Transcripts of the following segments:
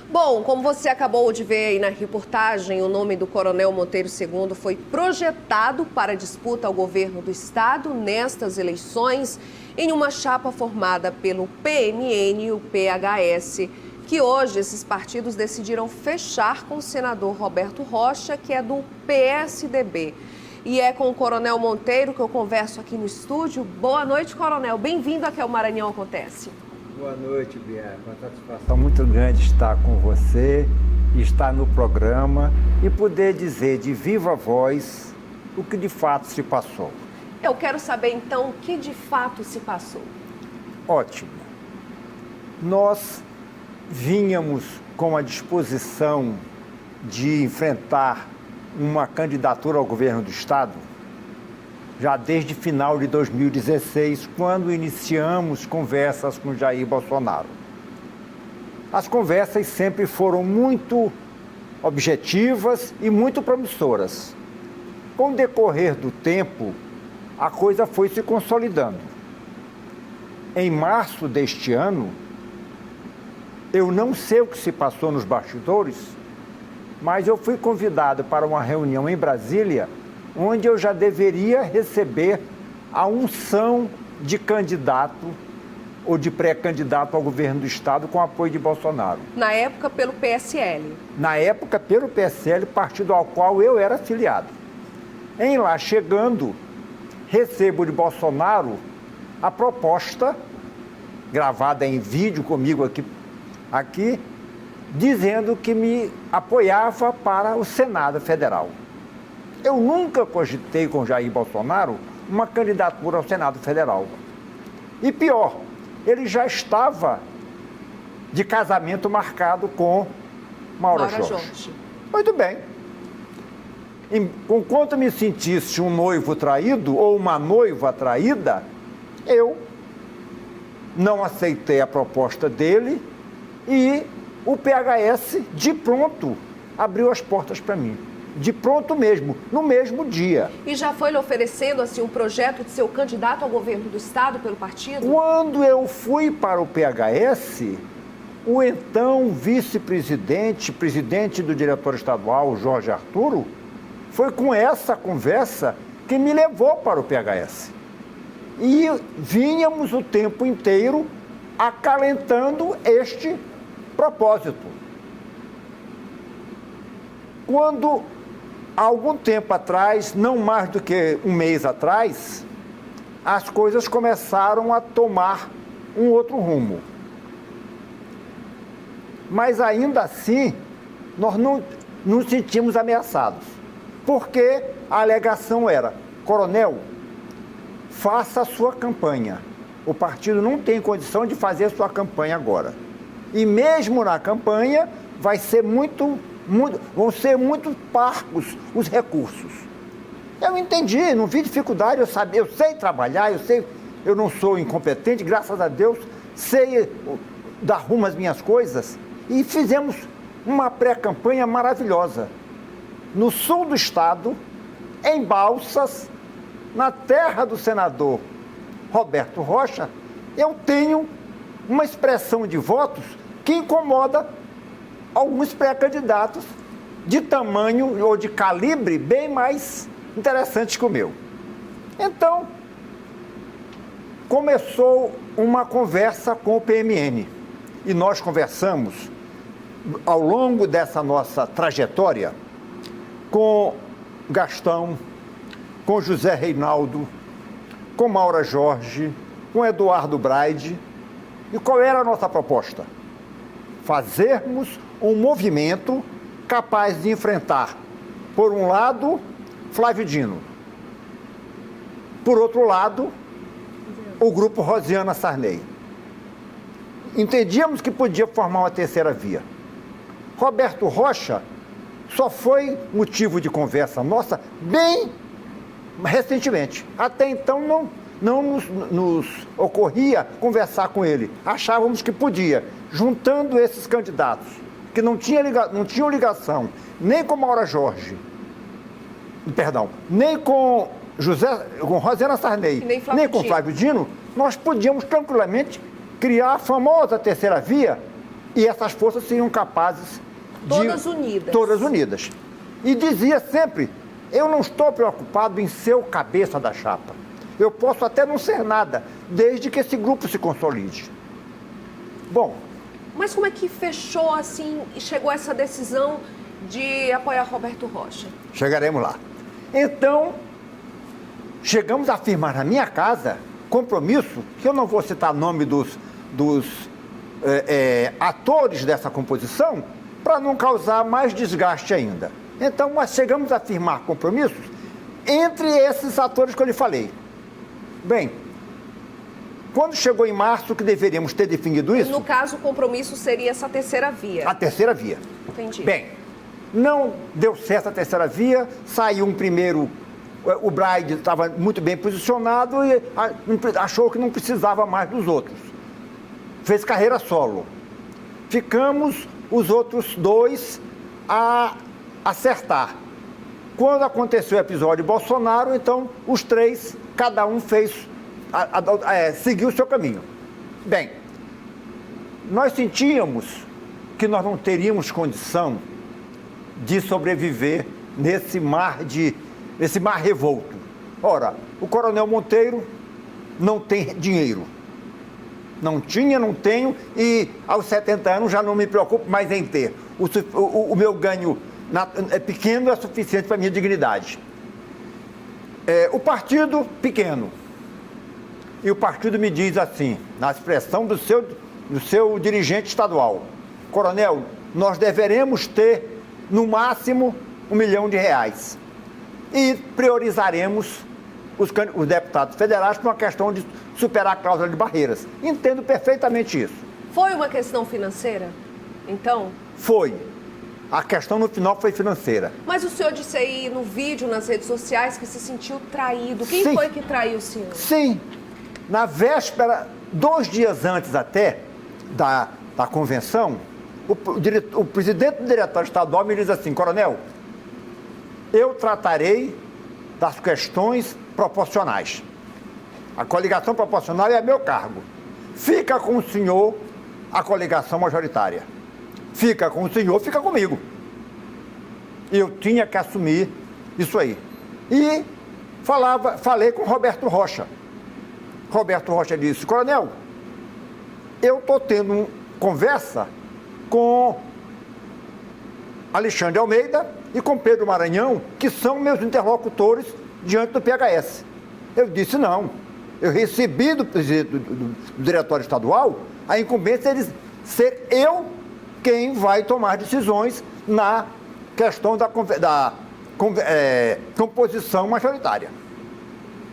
Bom, como você acabou de ver aí na reportagem, o nome do Coronel Monteiro II foi projetado para disputa ao governo do estado nestas eleições em uma chapa formada pelo PMN e o PHS, que hoje esses partidos decidiram fechar com o senador Roberto Rocha, que é do PSDB. E é com o Coronel Monteiro que eu converso aqui no estúdio. Boa noite, Coronel. Bem-vindo aqui ao Maranhão Acontece. Boa noite, Bianca. Uma satisfação muito grande estar com você, estar no programa e poder dizer de viva voz o que de fato se passou. Eu quero saber, então, o que de fato se passou. Ótimo. Nós vínhamos com a disposição de enfrentar uma candidatura ao governo do estado já desde final de 2016, quando iniciamos conversas com Jair Bolsonaro. As conversas sempre foram muito objetivas e muito promissoras. Com o decorrer do tempo, a coisa foi se consolidando. Em março deste ano, eu não sei o que se passou nos bastidores, mas eu fui convidado para uma reunião em Brasília, onde eu já deveria receber a unção de candidato ou de pré-candidato ao governo do estado com apoio de Bolsonaro. Na época, pelo PSL. Na época, pelo PSL, partido ao qual eu era afiliado. Em lá chegando, recebo de Bolsonaro a proposta, gravada em vídeo comigo aqui, dizendo que me apoiava para o Senado Federal. Eu nunca cogitei com Jair Bolsonaro uma candidatura ao Senado Federal. E pior, ele já estava de casamento marcado com Maura Jorge. Muito bem. Enquanto me sentisse um noivo traído ou uma noiva traída, eu não aceitei a proposta dele e o PHS, de pronto, abriu as portas para mim. De pronto mesmo, no mesmo dia. E já foi lhe oferecendo assim um projeto de ser o candidato ao governo do estado pelo partido? Quando eu fui para o PHS, o então vice-presidente, presidente do diretor estadual, Jorge Arturo, foi com essa conversa que me levou para o PHS. E vínhamos o tempo inteiro acalentando este propósito. Quando, há algum tempo atrás, não mais do que um mês atrás, as coisas começaram a tomar um outro rumo. Mas ainda assim, nós não nos sentimos ameaçados. Porque a alegação era: coronel, faça a sua campanha. O partido não tem condição de fazer a sua campanha agora. E mesmo na campanha, vão ser muito parcos os recursos. Eu entendi, não vi dificuldade, eu sei trabalhar, eu não sou incompetente, graças a Deus, sei dar rumo às minhas coisas. E fizemos uma pré-campanha maravilhosa. No sul do estado, em Balsas, na terra do senador Roberto Rocha, eu tenho uma expressão de votos que incomoda alguns pré-candidatos de tamanho ou de calibre bem mais interessantes que o meu. Então, começou uma conversa com o PMN. E nós conversamos, ao longo dessa nossa trajetória, com Gastão, com José Reinaldo, com Maura Jorge, com Eduardo Braide. E qual era a nossa proposta? Fazermos um movimento capaz de enfrentar, por um lado, Flávio Dino, por outro lado, o grupo Rosiana Sarney. Entendíamos que podia formar uma terceira via. Roberto Rocha só foi motivo de conversa nossa bem recentemente. Até então não nos ocorria conversar com ele. Achávamos que podia, juntando esses candidatos, que não tinham ligação nem com Maura Jorge, nem com Rosiana Sarney, nem com Flávio Dino, nós podíamos tranquilamente criar a famosa terceira via E essas forças seriam capazes Todas unidas. Todas unidas. E dizia sempre, eu não estou preocupado em ser o cabeça da chapa. Eu posso até não ser nada, desde que esse grupo se consolide. Bom... Mas como é que fechou assim e chegou a essa decisão de apoiar Roberto Rocha? Chegaremos lá. Então, chegamos a firmar na minha casa compromisso, que eu não vou citar o nome dos atores dessa composição, para não causar mais desgaste ainda. Então, nós chegamos a firmar compromissos entre esses atores que eu lhe falei. Bem, quando chegou em março que deveríamos ter definido isso... No caso, o compromisso seria essa terceira via. A terceira via. Entendi. Bem, não deu certo a terceira via, saiu um primeiro... O Braide estava muito bem posicionado e achou que não precisava mais dos outros. Fez carreira solo. Ficamos os outros dois a acertar. Quando aconteceu o episódio de Bolsonaro, então os três, cada um fez, seguiu o seu caminho. Bem, nós sentíamos que nós não teríamos condição de sobreviver nesse mar revolto. Ora, o Coronel Monteiro não tem dinheiro. Não tinha, não tenho, e aos 70 anos já não me preocupo mais em ter. O meu ganho é pequeno, é suficiente para a minha dignidade. O partido, pequeno. E o partido me diz assim, na expressão do seu dirigente estadual: Coronel, nós deveremos ter, no máximo, R$1 milhão. E priorizaremos os deputados federais por uma questão de superar a cláusula de barreiras. Entendo perfeitamente isso. Foi uma questão financeira, então? Foi. A questão no final foi financeira. Mas o senhor disse aí no vídeo, nas redes sociais, que se sentiu traído. Quem Sim. foi que traiu o senhor? Sim. Na véspera, 2 dias antes até da convenção, o presidente do diretório estadual me diz assim: Coronel, eu tratarei das questões proporcionais. A coligação proporcional é meu cargo. Fica com o senhor a coligação majoritária. Fica com o senhor, fica comigo. Eu tinha que assumir isso aí. E falei com Roberto Rocha. Roberto Rocha disse: Coronel, eu estou tendo conversa com Alexandre Almeida e com Pedro Maranhão, que são meus interlocutores diante do PHS. Eu disse: não, eu recebi do presidente do diretório estadual a incumbência de ser eu quem vai tomar decisões na questão da composição majoritária.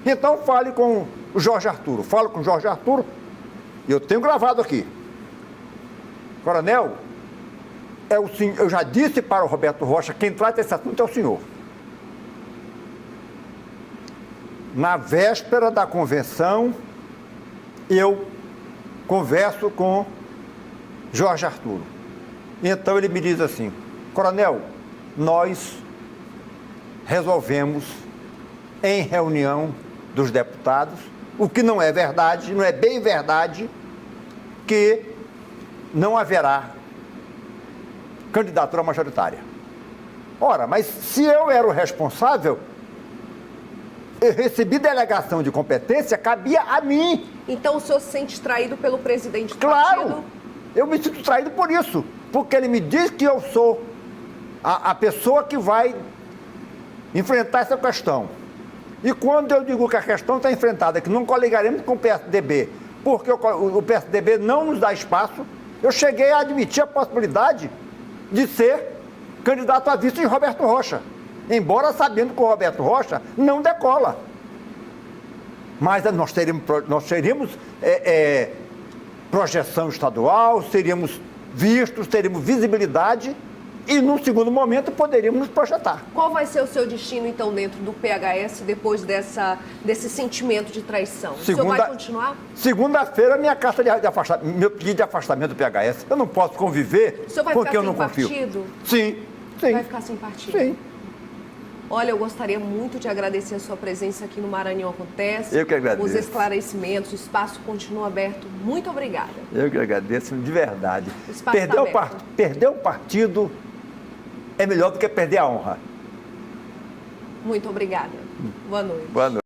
Então fale com o Jorge Arturo. Falo com o Jorge Arturo, e eu tenho gravado aqui. Coronel, eu já disse para o Roberto Rocha, quem trata esse assunto é o senhor. Na véspera da convenção, eu converso com Jorge Arturo. Então ele me diz assim: Coronel, nós resolvemos em reunião dos deputados, o que não é verdade, não é bem verdade, que não haverá candidatura majoritária. Ora, mas se eu era o responsável, eu recebi delegação de competência, cabia a mim. Então o senhor se sente traído pelo presidente do Claro, partido? Eu me sinto traído por isso, porque ele me diz que eu sou a pessoa que vai enfrentar essa questão. E quando eu digo que a questão está enfrentada, que não coligaremos com o PSDB, porque o PSDB não nos dá espaço, eu cheguei a admitir a possibilidade de ser candidato a vice de Roberto Rocha, embora sabendo que o Roberto Rocha não decola. Mas nós teríamos projeção estadual, seríamos vistos, teríamos visibilidade e, num segundo momento, poderíamos nos projetar. Qual vai ser o seu destino, então, dentro do PHS, depois desse sentimento de traição? O senhor vai continuar? Segunda-feira, minha carta de afastamento, meu pedido de afastamento do PHS. Eu não posso conviver o senhor vai porque ficar eu não sem confio. Partido? Sim, sim. Vai ficar sem partido? Sim. Olha, eu gostaria muito de agradecer a sua presença aqui no Maranhão Acontece. Eu que agradeço. Os esclarecimentos, o espaço continua aberto. Muito obrigada. Eu que agradeço, de verdade. Perder o partido é melhor do que perder a honra. Muito obrigada. Boa noite. Boa noite.